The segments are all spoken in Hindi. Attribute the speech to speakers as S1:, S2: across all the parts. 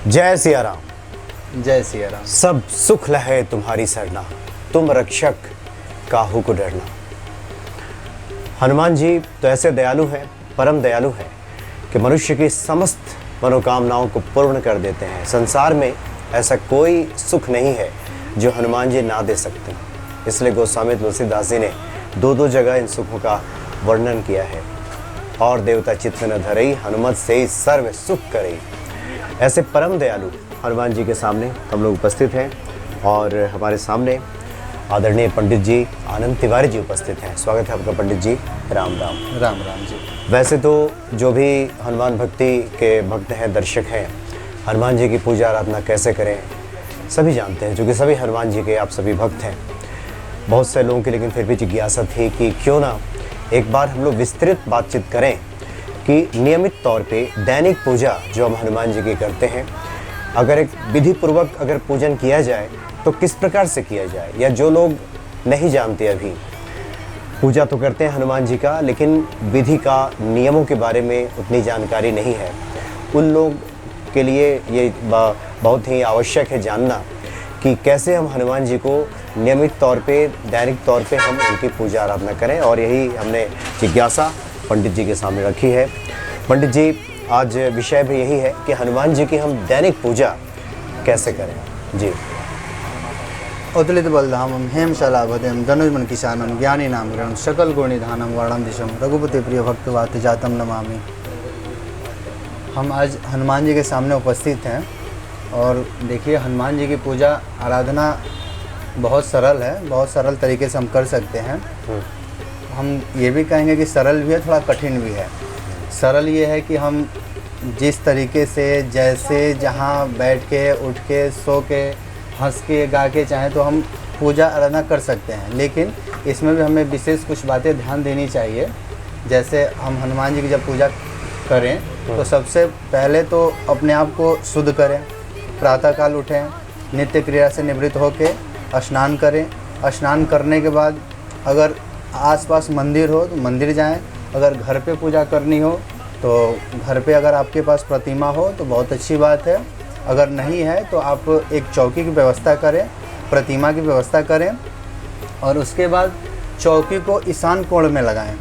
S1: जय सिया राम।
S2: जय सिया राम।
S1: सब सुख लहे तुम्हारी सरना, तुम रक्षक काहू को डरना। हनुमान जी तो ऐसे दयालु हैं, परम दयालु हैं कि मनुष्य की समस्त मनोकामनाओं को पूर्ण कर देते हैं। संसार में ऐसा कोई सुख नहीं है जो हनुमान जी ना दे सकते हैं। इसलिए गोस्वामी तुलसीदास जी ने दो जगह इन सुखों का वर्णन किया है। और देवता चित्त न धरई, हनुमत से सर्व सुख करई। ऐसे परम दयालु हनुमान जी के सामने हम लोग उपस्थित हैं और हमारे सामने आदरणीय पंडित जी आनंद तिवारी जी उपस्थित हैं। स्वागत है आपका पंडित जी। राम राम।
S2: राम राम जी।
S1: वैसे तो जो भी हनुमान भक्ति के भक्त हैं, दर्शक हैं, हनुमान जी की पूजा आराधना कैसे करें सभी जानते हैं, क्योंकि सभी हनुमान जी के आप सभी भक्त हैं। बहुत से लोगों की लेकिन फिर भी जिज्ञासा थी कि क्यों ना एक बार हम लोग विस्तृत बातचीत करें कि नियमित तौर पे दैनिक पूजा जो हम हनुमान जी की करते हैं, अगर एक विधि पूर्वक अगर पूजन किया जाए तो किस प्रकार से किया जाए। या जो लोग नहीं जानते, अभी पूजा तो करते हैं हनुमान जी का, लेकिन विधि का नियमों के बारे में उतनी जानकारी नहीं है, उन लोग के लिए ये बहुत ही आवश्यक है जानना कि कैसे हम हनुमान जी को नियमित तौर पे, दैनिक तौर पे हम उनकी पूजा आराधना करें। और यही हमने जिज्ञासा पंडित जी के सामने रखी है। पंडित जी, आज विषय भी यही है कि हनुमान जी की हम दैनिक पूजा कैसे करें। जी।
S2: उदलित बलधामम हेमशलाभदेम धनुर्मन किसानम ज्ञानी नाम ग्रहण सकल गुणिधानम वर्णम दिशम रघुपति प्रिय भक्तवात जातम नमामि। हम आज हनुमान जी के सामने उपस्थित हैं और देखिए, हनुमान जी की पूजा आराधना बहुत सरल है, बहुत सरल तरीके से हम कर सकते हैं। हम ये भी कहेंगे कि सरल भी है, थोड़ा कठिन भी है। सरल ये है कि हम जिस तरीके से, जैसे, जहाँ बैठ के, उठ के, सो के, हंस के, गा के चाहें तो हम पूजा आराधना कर सकते हैं। लेकिन इसमें भी हमें विशेष कुछ बातें ध्यान देनी चाहिए। जैसे हम हनुमान जी की जब पूजा करें तो सबसे पहले तो अपने आप को शुद्ध करें। प्रातःकाल उठें, नित्य क्रिया से निवृत्त होकर स्नान करें। स्नान करने के बाद अगर आसपास मंदिर हो तो मंदिर जाएं। अगर घर पे पूजा करनी हो तो घर पे, अगर आपके पास प्रतिमा हो तो बहुत अच्छी बात है। अगर नहीं है तो आप एक चौकी की व्यवस्था करें, प्रतिमा की व्यवस्था करें और उसके बाद चौकी को ईशान कोण में लगाएं।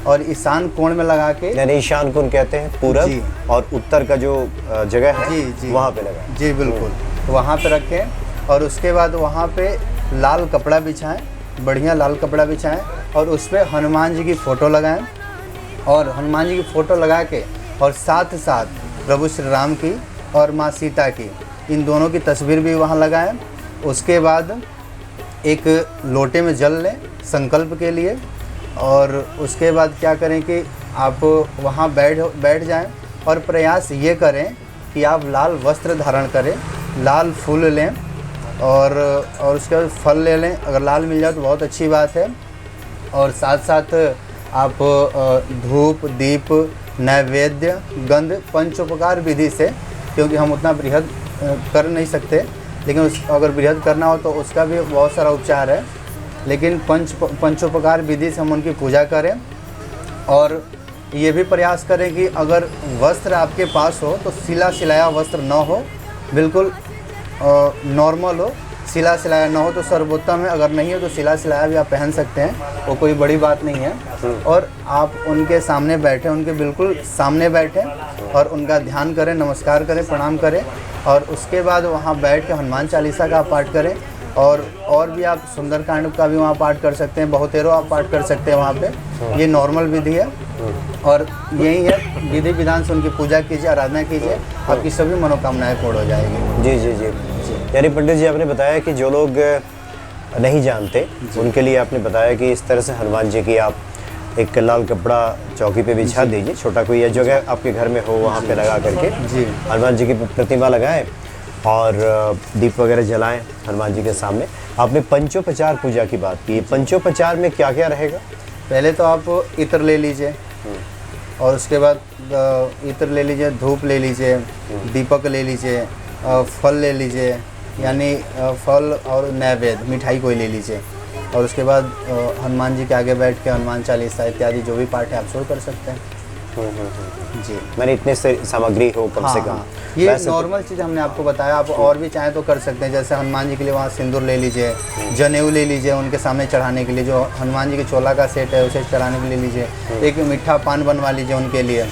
S2: और ईशान कोण में लगा के,
S1: यानी ईशान कोण कहते हैं पूरब और उत्तर का जो जगह है जी वहाँ पे लगाएं।
S2: जी बिल्कुल, वहाँ पे रखें और उसके बाद वहाँ पे लाल कपड़ा बिछाएं, बढ़िया लाल कपड़ा बिछाएं और उस पर हनुमान जी की फ़ोटो लगाएं। और हनुमान जी की फ़ोटो लगा के और साथ साथ प्रभु श्री राम की और माँ सीता की, इन दोनों की तस्वीर भी वहाँ लगाएं। उसके बाद एक लोटे में जल लें संकल्प के लिए। और उसके बाद क्या करें कि आप वहाँ बैठ जाएं और प्रयास ये करें कि आप लाल वस्त्र धारण करें, लाल फूल लें और उसके बाद फल ले लें। अगर लाल मिल जाए तो बहुत अच्छी बात है। और साथ साथ आप धूप, दीप, नैवेद्य, गंध, पंचोपकार विधि से, क्योंकि हम उतना बृहद कर नहीं सकते, लेकिन अगर बृहद करना हो तो उसका भी बहुत सारा उपचार है। लेकिन पंचोपकार विधि से हम उनकी पूजा करें। और ये भी प्रयास करें कि अगर वस्त्र आपके पास हो तो सिला सिलाया वस्त्र न हो, बिल्कुल नॉर्मल हो, सिला सिलाया ना हो तो सर्वोत्तम है। अगर नहीं हो तो सिला सिलाया भी आप पहन सकते हैं, वो कोई बड़ी बात नहीं है। और आप उनके सामने बैठें, उनके बिल्कुल सामने बैठें और उनका ध्यान करें, नमस्कार करें, प्रणाम करें। और उसके बाद वहाँ बैठ के हनुमान चालीसा का पाठ करें। और भी आप सुंदरकांड का भी वहाँ पाठ कर सकते हैं, बहुतेरों आप पाठ कर सकते हैं वहाँ पे। ये नॉर्मल विधि है और यही है, विधि विधान से उनकी पूजा कीजिए, आराधना कीजिए, आपकी सभी मनोकामनाएं पूर्ण हो जाएगी।
S1: जी जी जी। यानी पंडित जी, आपने बताया कि जो लोग नहीं जानते उनके लिए आपने बताया कि इस तरह से हनुमान जी की आप एक लाल कपड़ा चौकी पे बिछा दीजिए, छोटा कोई जगह आपके घर में हो वहाँ पे लगा करके
S2: जी
S1: हनुमान जी की प्रतिमा लगाएं और दीप वगैरह जलाएं हनुमान जी के सामने। आपने पंचोपचार पूजा की बात की, पंचोपचार में क्या क्या रहेगा?
S2: पहले तो आप इत्र ले लीजिए और उसके बाद इत्र ले लीजिए, धूप ले लीजिए, दीपक ले लीजिए, फल ले लीजिए, यानी फल और नैवेद्य, मिठाई कोई ले लीजिए। और उसके बाद हनुमान जी के आगे बैठ के हनुमान चालीसा इत्यादि जो भी पाठ है आप शुरू कर सकते हैं। जी।
S1: मैंने इतने से सामग्री हो कम से कम।
S2: हाँ, ये
S1: वैसे तो-
S2: नॉर्मल चीज़ हमने आपको बताया, आप और भी चाहें तो कर सकते हैं। जैसे हनुमान जी के लिए वहाँ सिंदूर ले लीजिए, जनेऊ ले लीजिए उनके सामने चढ़ाने के लिए, जो हनुमान जी के चोला का सेट है उसे चढ़ाने के लिए लीजिए, एक मीठा पान बनवा लीजिए उनके लिए,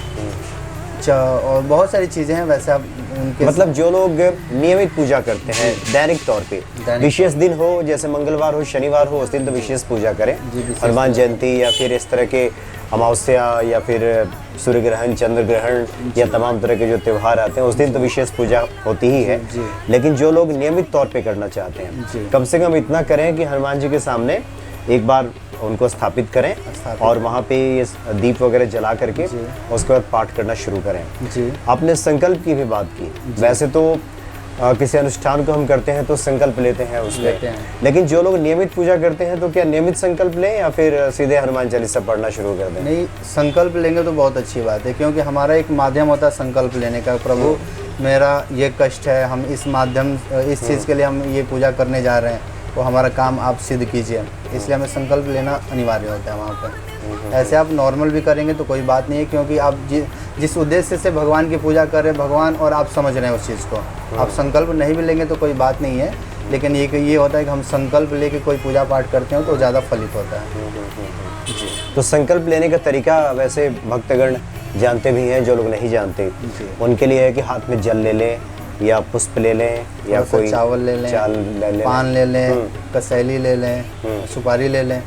S2: और बहुत सारी चीज़ें हैं। वैसे आप उनके
S1: मतलब जो लोग नियमित पूजा करते हैं दैनिक तौर पे, विशेष दिन हो जैसे मंगलवार हो, शनिवार हो, उस दिन तो विशेष पूजा करें।
S2: विशेष
S1: हनुमान जयंती या फिर इस तरह के अमावस्या या फिर सूर्य ग्रहण, चंद्र ग्रहण या तमाम तरह के जो त्यौहार आते हैं उस दिन तो विशेष पूजा होती ही है। लेकिन जो लोग नियमित तौर पे करना चाहते हैं, कम से कम इतना करें कि हनुमान जी के सामने एक बार उनको स्थापित करें और वहाँ पे ये दीप वगैरह जला करके उसके बाद पाठ करना शुरू करें।
S2: जी।
S1: आपने संकल्प की भी बात की। वैसे तो किसी अनुष्ठान को हम करते हैं तो संकल्प लेते हैं उसमें, लेकिन जो लोग नियमित पूजा करते हैं तो क्या नियमित संकल्प लें या फिर सीधे हनुमान चालीसा पढ़ना शुरू कर दें?
S2: नहीं, संकल्प लेंगे तो बहुत अच्छी बात है, क्योंकि हमारा एक माध्यम होता है संकल्प लेने का। प्रभु मेरा ये कष्ट है, हम इस माध्यम इस चीज़ के लिए हम ये पूजा करने जा रहे हैं, तो हमारा काम आप सिद्ध कीजिए, इसलिए हमें संकल्प लेना अनिवार्य होता है वहाँ पर। ऐसे आप नॉर्मल भी करेंगे तो कोई बात नहीं है, क्योंकि आप जिस उद्देश्य से भगवान की पूजा कर रहे हैं, भगवान और आप समझ रहे हैं उस चीज़ को। आप संकल्प नहीं भी लेंगे तो कोई बात नहीं है, लेकिन ये होता है कि हम संकल्प लेके कोई पूजा पाठ करते हो तो ज़्यादा फलित होता है।
S1: जी। तो संकल्प लेने का तरीका वैसे भक्तगण जानते भी हैं, जो लोग नहीं जानते उनके लिए है कि हाथ में जल ले लें या पुष्प ले लें या कोई
S2: चावल ले लें, पान ले लें, कसैली ले लें, सुपारी ले लें,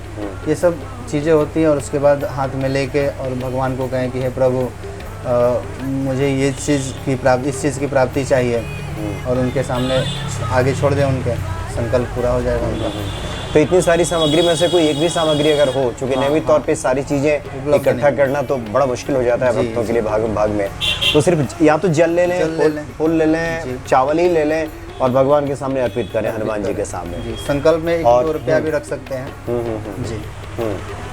S2: ये सब चीज़ें होती हैं। और उसके बाद हाथ में लेके और भगवान को कहें कि हे प्रभु, मुझे ये चीज़ की प्राप्ति, इस चीज़ की प्राप्ति चाहिए, और उनके सामने आगे छोड़ दें, उनके संकल्प पूरा हो जाएगा उनका।
S1: तो इतनी सारी सामग्री में से कोई एक भी सामग्री अगर हो, चूँकि नियमित तौर पे सारी चीज़ें इकट्ठा करना तो बड़ा मुश्किल हो जाता है भक्तों के लिए भाग में, तो सिर्फ या तो जल ले लें, फूल ले लें, चावल ही ले लें और भगवान के सामने अर्पित करें, हनुमान जी के सामने।
S2: जी, संकल्प में 1-2 रुपया भी रख सकते हैं। जी।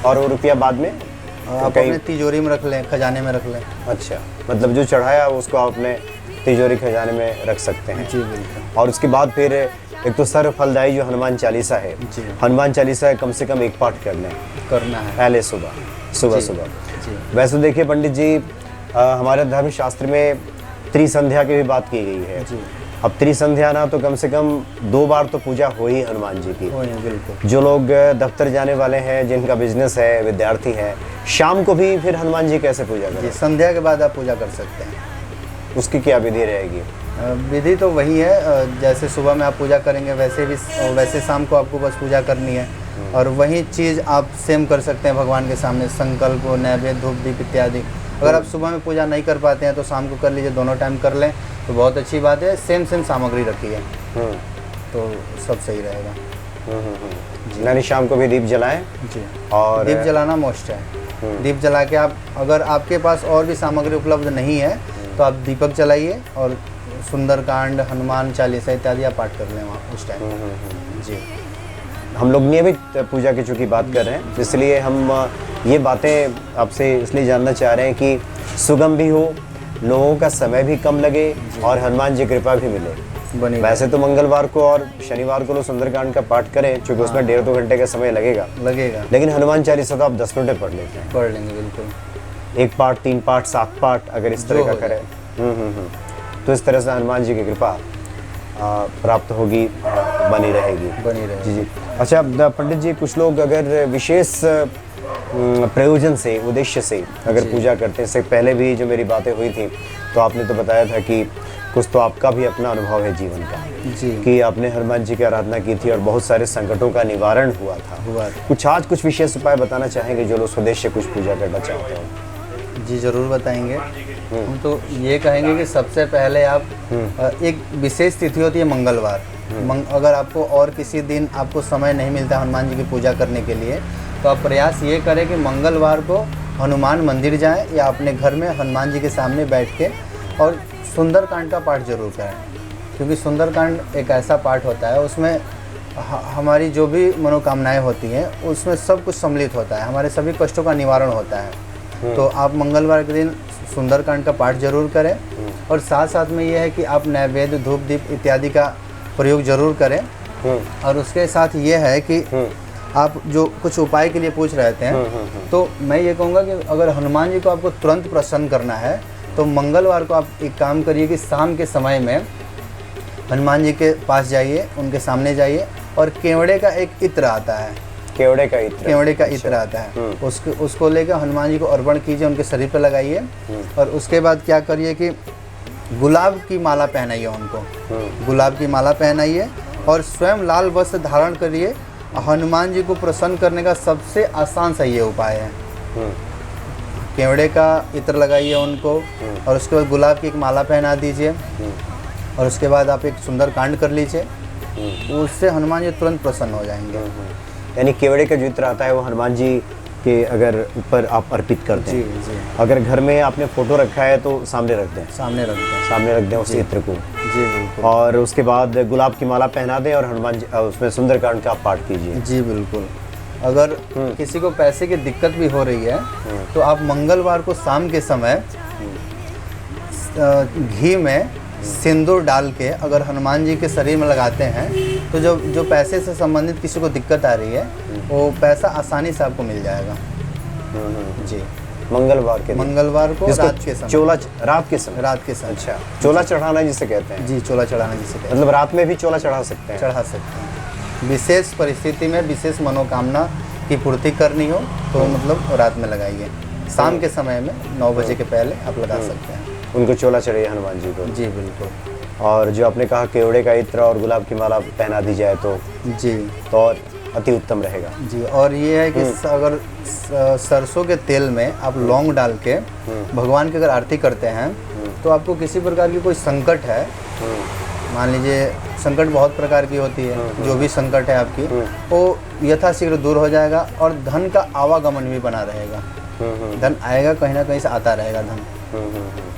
S1: और वो रुपया बाद में
S2: आप अपने तिजोरी में रख लें, खजाने में रख लें।
S1: अच्छा, मतलब जो चढ़ाया उसको आप अपने तिजोरी खजाने में रख सकते हैं।
S2: जी बिल्कुल।
S1: और उसके बाद फिर एक तो सर्व फलदायी जो हनुमान चालीसा है, हनुमान चालीसा कम से कम एक पाठ करना है पहले सुबह। वैसे देखिए पंडित जी, हमारे धर्मशास्त्र में त्रिसंध्या की भी बात की गई है। अब त्रिसंध्या ना तो कम से कम 2 बार तो पूजा हो ही हनुमान जी की।
S2: बिल्कुल।
S1: जो लोग दफ्तर जाने वाले हैं, जिनका बिजनेस है, विद्यार्थी हैं, शाम को भी फिर हनुमान जी कैसे पूजा करें?
S2: संध्या के बाद आप पूजा कर सकते हैं।
S1: उसकी क्या विधि रहेगी?
S2: विधि तो वही है, जैसे सुबह में आप पूजा करेंगे वैसे शाम को आपको बस पूजा करनी है। और वही चीज़ आप सेम कर सकते हैं भगवान के सामने, संकल्प, नैवेद्य, धूप दीप इत्यादि। अगर आप सुबह में पूजा नहीं कर पाते हैं तो शाम को कर लीजिए, दोनों टाइम कर लें तो बहुत अच्छी बात है। सेम सामग्री रखिए तो सब सही रहेगा।
S1: यानी शाम को भी दीप जलाएं।
S2: जी।
S1: और
S2: दीप जलाना मोस्ट है। दीप जला के आप, अगर आपके पास और भी सामग्री उपलब्ध नहीं है तो आप दीपक जलाइए और सुंदरकांड, हनुमान चालीसा इत्यादि आप पाठ कर लें वहाँ उस टाइम। जी।
S1: हम लोग नियमित पूजा की चूँकि बात कर रहे हैं, इसलिए हम ये बातें आपसे इसलिए जानना चाह रहे हैं कि सुगम भी हो, लोगों का समय भी कम लगे और हनुमान जी कृपा भी मिले। वैसे तो मंगलवार को और शनिवार को लोग सुंदरकांड का पाठ करें, क्योंकि उसमें 1.5-2 घंटे का समय लगेगा, लेकिन हनुमान चालीसा तो आप 10 मिनट पढ़ लेते हैं।
S2: पढ़ लेंगे बिल्कुल।
S1: 1 पाठ, 3 पाठ, 7 पाठ अगर इस तरह का करें तो इस तरह से हनुमान जी की कृपा प्राप्त होगी, बनी रहेगी। जी। अच्छा पंडित जी, कुछ लोग अगर विशेष प्रयोजन से, उद्देश्य से अगर पूजा करते हैं, इससे पहले भी जो मेरी बातें हुई थी तो आपने तो बताया था कि कुछ तो आपका भी अपना अनुभव है जीवन का, कि आपने हनुमान जी की आराधना की थी और बहुत सारे संकटों का निवारण हुआ था। कुछ विशेष उपाय बताना चाहेंगे जो लोग स्वदेश से कुछ पूजा करना चाहते हो?
S2: जी ज़रूर बताएंगे। हम तो ये कहेंगे कि सबसे पहले आप एक विशेष तिथि होती है मंगलवार। अगर आपको और किसी दिन आपको समय नहीं मिलता हनुमान जी की पूजा करने के लिए, तो आप प्रयास ये करें कि मंगलवार को हनुमान मंदिर जाएं या अपने घर में हनुमान जी के सामने बैठ के और सुंदरकांड का पाठ जरूर करें, क्योंकि सुंदरकांड एक ऐसा पाठ होता है, उसमें हमारी जो भी मनोकामनाएं होती हैं उसमें सब कुछ सम्मिलित होता है, हमारे सभी कष्टों का निवारण होता है। तो आप मंगलवार के दिन सुंदरकांड का पाठ जरूर करें। और साथ साथ में ये है कि आप नैवेद्य, धूप दीप इत्यादि का प्रयोग जरूर करें। और उसके साथ ये है कि आप जो कुछ उपाय के लिए पूछ रहे थे, तो मैं ये कहूँगा कि अगर हनुमान जी को आपको तुरंत प्रसन्न करना है तो मंगलवार को आप एक काम करिए कि शाम के समय में हनुमान जी के पास जाइए, उनके सामने जाइए और केवड़े का एक इत्र आता है,
S1: केवड़े का इत्र
S2: आता है, उसको लेकर हनुमान जी को अर्पण कीजिए, उनके शरीर पर लगाइए और उसके बाद क्या करिए कि गुलाब की माला पहनाइए उनको, गुलाब की माला पहनाइए और स्वयं लाल वस्त्र धारण करिए। हनुमान जी को प्रसन्न करने का सबसे आसान सा ये उपाय है। केवड़े का इत्र लगाइए उनको और उसके बाद गुलाब की एक माला पहना दीजिए और उसके बाद आप एक सुंदर कांड कर लीजिए, उससे हनुमान जी तुरंत प्रसन्न हो जाएंगे।
S1: यानी केवड़े का जो इत्र आता है वो हनुमान जी के अगर ऊपर आप अर्पित करते हैं।
S2: जी।
S1: अगर घर में आपने फोटो रखा है तो सामने रख दें,
S2: सामने रख दें
S1: उस इत्र को।
S2: जी बिल्कुल।
S1: और उसके बाद गुलाब की माला पहना दें और हनुमान जी उसमें सुंदरकांड का पाठ कीजिए।
S2: जी बिल्कुल। अगर किसी को पैसे की दिक्कत भी हो रही है तो आप मंगलवार को शाम के समय घी में सिंदूर डाल के अगर हनुमान जी के शरीर में लगाते हैं तो जो पैसे से संबंधित किसी को दिक्कत आ रही है वो पैसा आसानी से आपको मिल जाएगा। जी।
S1: मंगलवार को
S2: रात के समय,
S1: रात के समय। अच्छा, चोला चढ़ाना जिसे कहते हैं।
S2: जी, चोला चढ़ाना जिसे कहते हैं।
S1: मतलब रात में भी चोला चढ़ा सकते हैं।
S2: चढ़ा सकते हैं। विशेष परिस्थिति में विशेष मनोकामना की पूर्ति करनी हो तो मतलब रात में लगाइए। शाम के समय में 9 बजे के पहले आप लगा सकते हैं।
S1: उनको चोला चढ़ाइए हनुमान जी को।
S2: जी बिल्कुल।
S1: और जो आपने कहा केवड़े का इत्र और गुलाब की माला पहना दी जाए तो
S2: जी
S1: तो और अति उत्तम रहेगा।
S2: जी। और ये है कि अगर सरसों के तेल में आप लौंग डाल के भगवान की अगर आरती करते हैं तो आपको किसी प्रकार की कोई संकट है, मान लीजिए संकट बहुत प्रकार की होती है, जो भी संकट है आपकी वो यथाशीघ्र दूर हो जाएगा और धन का आवागमन भी बना रहेगा। धन आएगा, कहीं ना कहीं से आता रहेगा धन।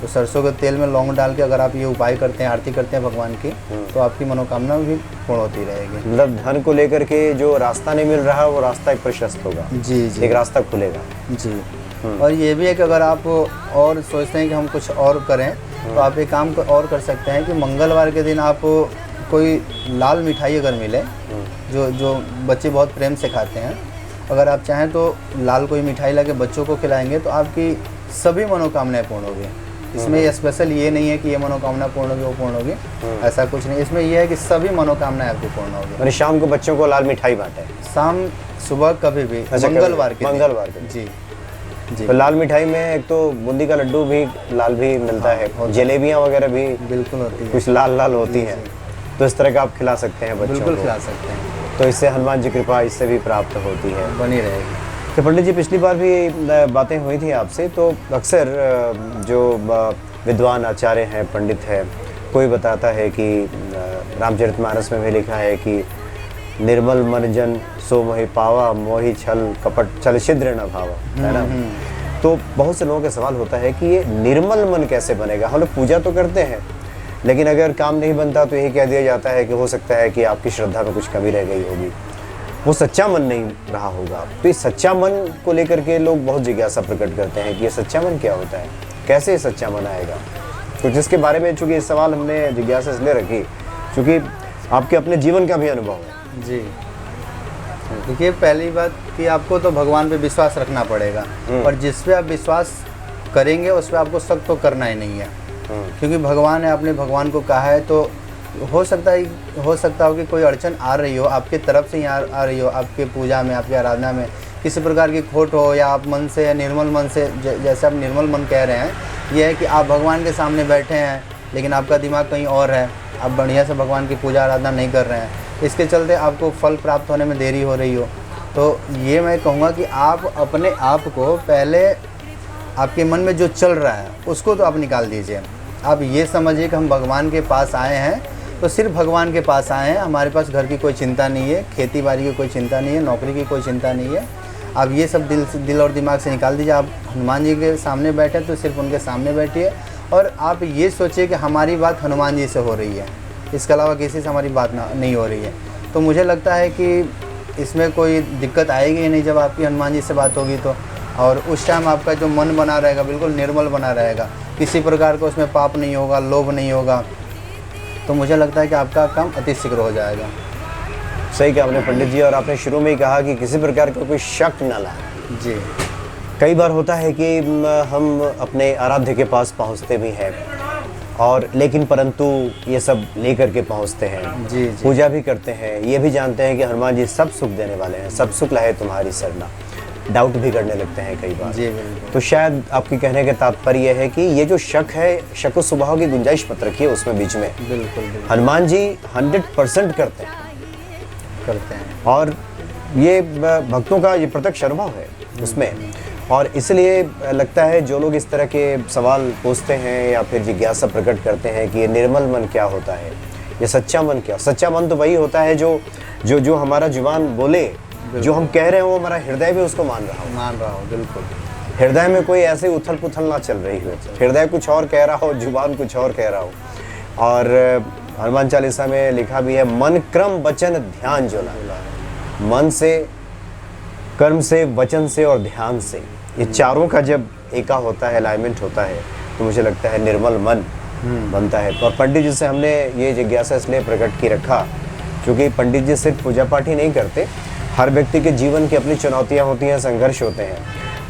S2: तो सरसों के तेल में लौंग डाल के अगर आप ये उपाय करते हैं, आरती करते हैं भगवान की, तो आपकी मनोकामना भी पूर्ण होती रहेगी।
S1: मतलब धन को लेकर के जो रास्ता नहीं मिल रहा वो रास्ता एक प्रशस्त होगा।
S2: जी जी।
S1: एक रास्ता खुलेगा।
S2: जी। और ये भी है कि अगर आप और सोचते हैं कि हम कुछ और करें तो आप एक काम और कर सकते हैं कि मंगलवार के दिन आप कोई लाल मिठाई अगर मिले, जो बच्चे बहुत प्रेम से खाते हैं, अगर आप चाहें तो लाल कोई मिठाई ला के बच्चों को खिलाएंगे तो आपकी सभी मनोकामनाएं पूर्ण होगी। इसमें स्पेशल ये नहीं है कि ये मनोकामना पूर्ण होगी वो पूर्ण होगी, ऐसा कुछ नहीं। इसमें यह है कि सभी मनोकामनाएं आपकी पूर्ण होगी।
S1: मैंने शाम को बच्चों को लाल मिठाई बांटे,
S2: शाम सुबह कभी भी।
S1: अच्छा,
S2: मंगलवार के
S1: जी
S2: जी।
S1: तो लाल मिठाई में एक तो बूंदी का लड्डू भी लाल भी मिलता है, जलेबियाँ वगैरह भी
S2: बिल्कुल होती है,
S1: कुछ लाल लाल होती हैं, तो इस तरह का आप खिला सकते हैं बच्चों को।
S2: बिल्कुल खिला सकते हैं।
S1: तो इससे हनुमान जी कृपा इससे भी प्राप्त होती है,
S2: बनी रहेगी।
S1: तो पंडित जी पिछली बार भी बातें हुई थी आपसे, तो अक्सर जो विद्वान आचार्य हैं, पंडित हैं, कोई बताता है कि रामचरितमानस में भी लिखा है कि निर्मल मन जन सो मोहि पावा, मोहि छल कपट छल छिद्र न भावा, है ना। तो बहुत से लोगों का सवाल होता है कि ये निर्मल मन कैसे बनेगा। हम लोग पूजा तो करते हैं लेकिन अगर काम नहीं बनता तो यही कह दिया जाता है कि हो सकता है कि आपकी श्रद्धा में कुछ कमी रह गई होगी, वो सच्चा मन नहीं रहा होगा। तो इस सच्चा मन को लेकर के लोग बहुत जिज्ञासा प्रकट करते हैं कि ये सच्चा मन क्या होता है, कैसे ये सच्चा मन आएगा। तो जिसके बारे में चूँकि इस सवाल हमने जिज्ञासा इसलिए रखी क्योंकि आपके अपने जीवन का भी अनुभव है।
S2: जी देखिए, पहली बात कि आपको तो भगवान पे विश्वास रखना पड़ेगा और जिस पे आप विश्वास करेंगे उस पर आपको शक तो करना ही नहीं है, क्योंकि भगवान है, आपने भगवान को कहा है। तो हो सकता हो कि कोई अड़चन आ रही हो आपके तरफ से, यहाँ आ रही हो आपके पूजा में, आपकी आराधना में किसी प्रकार की खोट हो, या आप मन से या निर्मल मन से, जैसे आप निर्मल मन कह रहे हैं, यह है कि आप भगवान के सामने बैठे हैं लेकिन आपका दिमाग कहीं और है, आप बढ़िया से भगवान की पूजा आराधना नहीं कर रहे हैं, इसके चलते आपको फल प्राप्त होने में देरी हो रही हो। तो ये मैं कहूँगा कि आप अपने आप को पहले, आपके मन में जो चल रहा है उसको तो आप निकाल दीजिए। आप ये समझिए कि हम भगवान के पास आए हैं तो सिर्फ भगवान के पास आए हैं, हमारे पास घर की कोई चिंता नहीं है, खेती बाड़ी की कोई चिंता नहीं है, नौकरी की कोई चिंता नहीं है। आप ये सब दिल और दिमाग से निकाल दीजिए। आप हनुमान जी के सामने बैठे तो सिर्फ उनके सामने बैठिए और आप ये सोचिए कि हमारी बात हनुमान जी से हो रही है, इसके अलावा किसी से हमारी बात नहीं हो रही है। तो मुझे लगता है कि इसमें कोई दिक्कत आएगी ही नहीं जब आपकी हनुमान जी से बात होगी तो। और उस टाइम आपका जो मन बना रहेगा बिल्कुल निर्मल बना रहेगा, किसी प्रकार का उसमें पाप नहीं होगा, लोभ नहीं होगा, तो मुझे लगता है कि आपका काम अति शीघ्र हो जाएगा।
S1: सही कहा आपने पंडित जी, और आपने शुरू में ही कहा कि किसी प्रकार का कोई शक न लाए।
S2: जी
S1: कई बार होता है कि हम अपने आराध्य के पास पहुंचते भी हैं और लेकिन परंतु ये सब लेकर के पहुंचते हैं,
S2: जी
S1: पूजा भी करते हैं, ये भी जानते हैं कि हनुमान जी सब सुख देने वाले हैं, सब सुख लहे तुम्हारी सरना, डाउट भी करने लगते हैं कई बार।
S2: जी बिल्कुल।
S1: तो शायद आपके कहने का तात्पर्य यह है कि ये जो शक है, शक व स्वभाव की गुंजाइश मत रखिए उसमें बीच में।
S2: बिल्कुल
S1: हनुमान जी 100% करते हैं और ये भक्तों का ये प्रत्यक्ष अनुभव है उसमें। और इसलिए लगता है जो लोग इस तरह के सवाल पूछते हैं या फिर जिज्ञासा प्रकट करते हैं कि ये निर्मल मन क्या होता है, ये सच्चा मन क्या। सच्चा मन तो वही होता है जो हमारा जुबान बोले, जो हम कह रहे हो वो हमारा हृदय भी उसको मान रहा हो।
S2: बिल्कुल।
S1: हृदय में कोई ऐसे उथल पुथल ना चल रही हो, हृदय कुछ और कह रहा हो, जुबान कुछ और कह रहा हो। और हनुमान चालीसा में लिखा भी है, मन क्रम वचन ध्यान जो लाए। मन से, कर्म से, वचन से और ध्यान से, ये चारों का जब एका होता है, अलाइनमेंट होता है, तो मुझे लगता है निर्मल मन बनता है। और पंडित जी से हमने ये जिज्ञासा इसलिए प्रकट की रखा क्योंकि पंडित जी सिर्फ पूजा पाठ ही नहीं करते, हर व्यक्ति के जीवन की अपनी चुनौतियाँ होती हैं, संघर्ष होते हैं,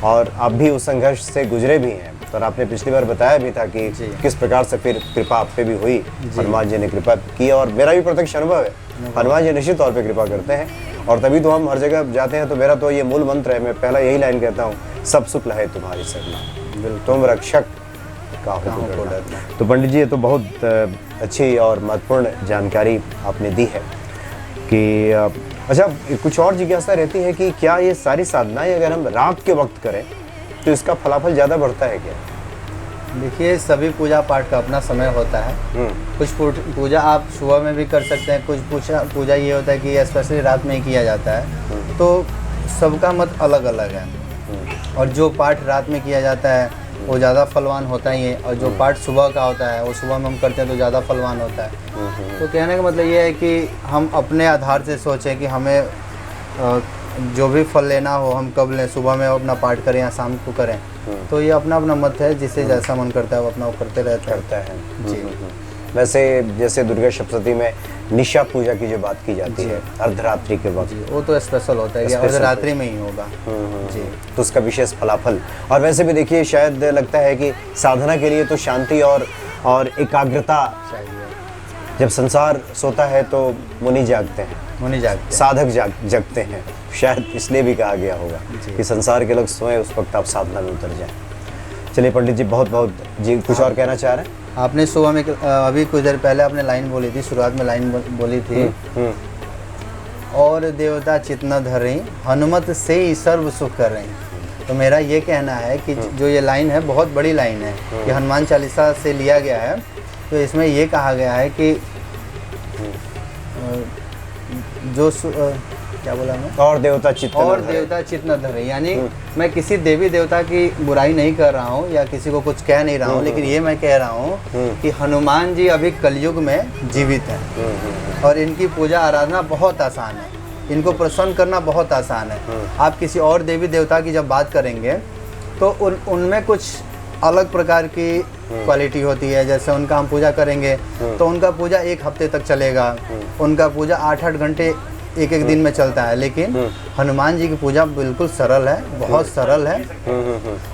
S1: और आप भी उस संघर्ष से गुजरे भी हैं। और आपने पिछली बार बताया भी था कि किस प्रकार से फिर कृपा आप पे भी हुई, हनुमान जी ने कृपा की। और मेरा भी प्रत्यक्ष अनुभव है, हनुमान जी निश्चित तौर पे कृपा करते हैं, और तभी तो हम हर जगह जाते हैं। तो मेरा तो ये मूल मंत्र है, मैं पहला यही लाइन कहता हूँ, सब सुख लहे तुम्हारी सरना, तुम रक्षक काहू को डरना। तो पंडित जी ये तो बहुत अच्छी और महत्वपूर्ण जानकारी आपने दी है कि अच्छा, कुछ और जिज्ञासा रहती है कि क्या ये सारी साधनाएं अगर हम रात के वक्त करें तो इसका फलाफल ज़्यादा बढ़ता है क्या?
S2: देखिए, सभी पूजा पाठ का अपना समय होता है। कुछ पूजा आप सुबह में भी कर सकते हैं, कुछ पूजा ये होता है कि स्पेशली रात में ही किया जाता है, तो सबका मत अलग अलग है। और जो पाठ रात में किया जाता है वो ज़्यादा फलवान होता ही है, और जो पाठ सुबह का होता है वो सुबह में हम करते हैं तो ज़्यादा फलवान होता है। तो कहने का मतलब ये है कि हम अपने आधार से सोचें कि हमें जो भी फल लेना हो हम कब लें, सुबह में अपना पाठ करें या शाम को करें। तो ये अपना अपना मत है, जिसे जैसा मन करता है वो अपना वो करते रहता है। जी।
S1: वैसे जैसे दुर्गा सप्तमी में निशा पूजा की जो बात की जाती है अर्धरात्रि के वक्त,
S2: वो तो स्पेशल होता है, अर्धरात्रि में ही होगा। जी।
S1: तो उसका विशेष फलाफल। और वैसे भी देखिए, शायद लगता है कि साधना के लिए तो शांति और एकाग्रता चाहिए। जब संसार सोता है तो मुनि जागते हैं, साधक जगते हैं। शायद इसलिए भी कहा गया होगा कि संसार के लोग सोए उस वक्त आप साधना में उतर जाएं। चलिए पंडित जी, बहुत बहुत जी, कुछ और कहना चाह रहे हैं?
S2: आपने सुबह में अभी कुछ देर पहले आपने लाइन बोली थी, शुरुआत में लाइन बोली थी, और देवता चित न धरें, हनुमत से ही सर्व सुख कर रहे। तो मेरा ये कहना है कि जो ये लाइन है बहुत बड़ी लाइन है, ये हनुमान चालीसा से लिया गया है। तो इसमें ये कहा गया है कि जो क्या बोला मैं, और देवता चित न धरे, यानी मैं किसी देवी देवता की बुराई नहीं कर रहा हूँ या किसी को कुछ कह नहीं रहा हूँ, लेकिन ये मैं कह रहा हूँ कि हनुमान जी अभी कलयुग में जीवित हैं और इनकी पूजा आराधना बहुत आसान है, इनको प्रसन्न करना बहुत आसान है। आप किसी और देवी देवता की जब बात करेंगे तो उनमें कुछ अलग प्रकार की क्वालिटी होती है। जैसे उनका हम पूजा करेंगे तो उनका पूजा 1 हफ्ते तक चलेगा, उनका पूजा 8-8 घंटे एक दिन में चलता है। लेकिन हनुमान जी की पूजा बिल्कुल सरल है, बहुत सरल है,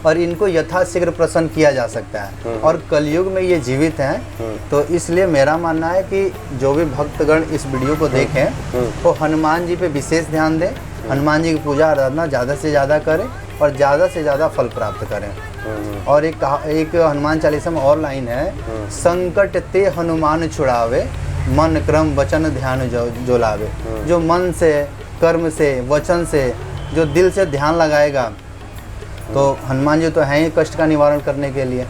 S2: और इनको यथाशीघ्र प्रसन्न किया जा सकता है। और कलयुग में ये जीवित हैं, तो इसलिए मेरा मानना है कि जो भी भक्तगण इस वीडियो को देखें वो हनुमान जी पे विशेष ध्यान दें, हनुमान जी की पूजा आराधना ज़्यादा से ज़्यादा करें और ज़्यादा से ज़्यादा फल प्राप्त करें। और एक हनुमान चालीसा में और लाइन है, संकट ते हनुमान छुड़ावे, मन क्रम वचन ध्यान जो लावे। जो मन से, कर्म से, वचन से, जो दिल से ध्यान लगाएगा, तो हनुमान जी तो हैं ही कष्ट का निवारण करने के लिए,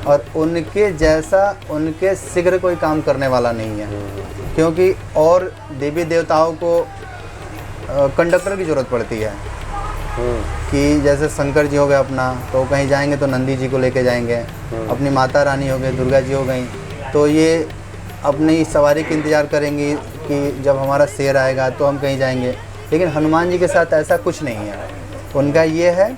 S2: और उनके जैसा उनके शीघ्र कोई काम करने वाला नहीं है। क्योंकि और देवी देवताओं को कंडक्टर की ज़रूरत पड़ती है, कि जैसे शंकर जी हो गए अपना, तो कहीं जाएंगे तो नंदी जी को लेके जाएंगे, अपनी माता रानी हो गई, दुर्गा जी हो गई, तो ये अपनी सवारी का इंतज़ार करेंगी कि जब हमारा शेर आएगा तो हम कहीं जाएंगे। लेकिन हनुमान जी के साथ ऐसा कुछ नहीं है। उनका ये है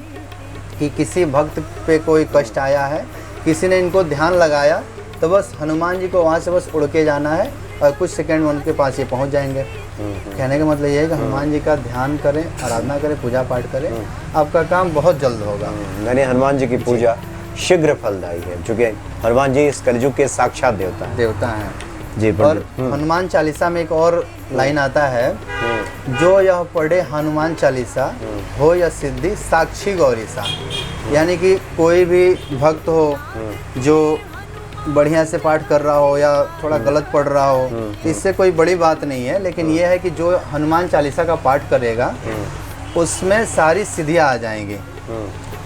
S2: कि किसी भक्त पे कोई कष्ट आया है, किसी ने इनको ध्यान लगाया, तो बस हनुमान जी को वहाँ से बस उड़ के जाना है और कुछ सेकंड में उनके पास ये पहुँच जाएंगे। कहने का मतलब ये है कि हनुमान जी का ध्यान करें, आराधना करें, पूजा पाठ करें, आपका काम बहुत जल्द होगा।
S1: यानी हनुमान जी की पूजा शीघ्र फलदायी है, क्योंकि हनुमान जी इस कलयुग के साक्षात देवता हैं। जी
S2: और
S1: पंडित।
S2: हनुमान चालीसा में एक और लाइन आता है, जो यह पढ़े हनुमान चालीसा हो या सिद्धि साक्षी गौरी सा। यानी कि कोई भी भक्त हो जो बढ़िया से पाठ कर रहा हो या थोड़ा गलत पढ़ रहा हो, इससे कोई बड़ी बात नहीं है, लेकिन यह है कि जो हनुमान चालीसा का पाठ करेगा उसमें सारी सिद्धियाँ आ जाएंगी।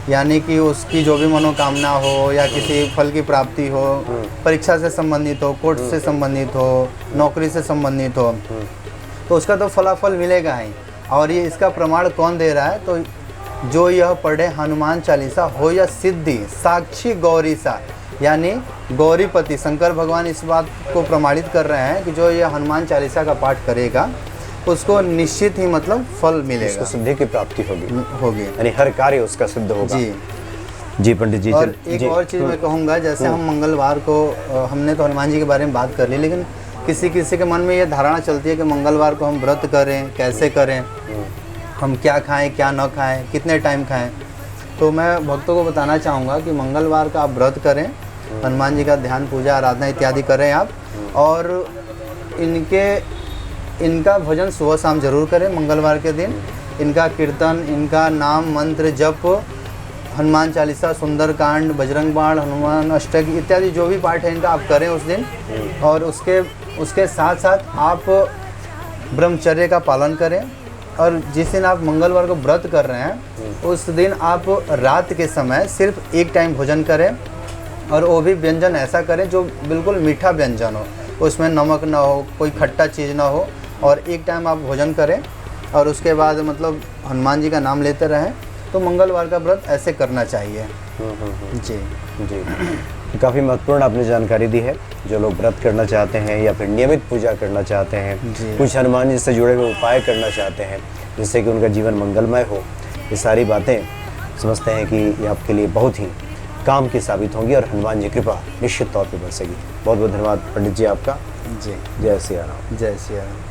S2: यानी कि उसकी जो भी मनोकामना हो या किसी फल की प्राप्ति हो, परीक्षा से संबंधित हो, कोर्ट से संबंधित हो, नौकरी से संबंधित हो, तो उसका तो फलाफल मिलेगा ही। और ये इसका प्रमाण कौन दे रहा है? तो जो यह पढ़े हनुमान चालीसा हो या सिद्धि साक्षी गौरी सा, यानी गौरीपति शंकर भगवान इस बात को प्रमाणित कर रहे हैं कि जो यह हनुमान चालीसा का पाठ करेगा उसको निश्चित ही मतलब फल मिलेगा,
S1: उसको सिद्धि की प्राप्ति होगी, यानी हर कार्य उसका सिद्ध होगा।
S2: जी
S1: जी पंडित जी।
S2: और एक और चीज़ मैं कहूँगा, जैसे हम मंगलवार को हमने तो हनुमान जी के बारे में बात कर ली, लेकिन किसी किसी के मन में ये धारणा चलती है कि मंगलवार को हम व्रत करें, कैसे करें, हम क्या खाएं क्या न खाएं, कितने टाइम खाएं। तो मैं भक्तों को बताना चाहूँगा कि मंगलवार का आप व्रत करें, हनुमान जी का ध्यान पूजा आराधना इत्यादि करें आप, और इनका भजन सुबह शाम जरूर करें मंगलवार के दिन। इनका कीर्तन, इनका नाम मंत्र जप, हनुमान चालीसा, सुंदरकांड, बजरंग बाण, हनुमान अष्टक इत्यादि जो भी पाठ है इनका आप करें उस दिन। और उसके साथ साथ आप ब्रह्मचर्य का पालन करें। और जिस दिन आप मंगलवार को व्रत कर रहे हैं उस दिन आप रात के समय सिर्फ एक टाइम भोजन करें, और वो भी व्यंजन ऐसा करें जो बिल्कुल मीठा व्यंजन हो, उसमें नमक ना हो, कोई खट्टा चीज़ ना हो, और एक टाइम आप भोजन करें और उसके बाद मतलब हनुमान जी का नाम लेते रहें। तो मंगलवार का व्रत ऐसे करना चाहिए। जी
S1: जी, काफ़ी महत्वपूर्ण आपने जानकारी दी है। जो लोग व्रत करना चाहते हैं या फिर नियमित पूजा करना चाहते हैं, कुछ हनुमान जी से जुड़े हुए उपाय करना चाहते हैं जिससे कि उनका जीवन मंगलमय हो, ये सारी बातें समझते हैं कि ये आपके लिए बहुत ही काम की साबित होंगी और हनुमान जी कृपा निश्चित तौर पर बरसेगी। बहुत बहुत धन्यवाद पंडित जी आपका।
S2: जी,
S1: जय सिया राम।
S2: जय सिया राम।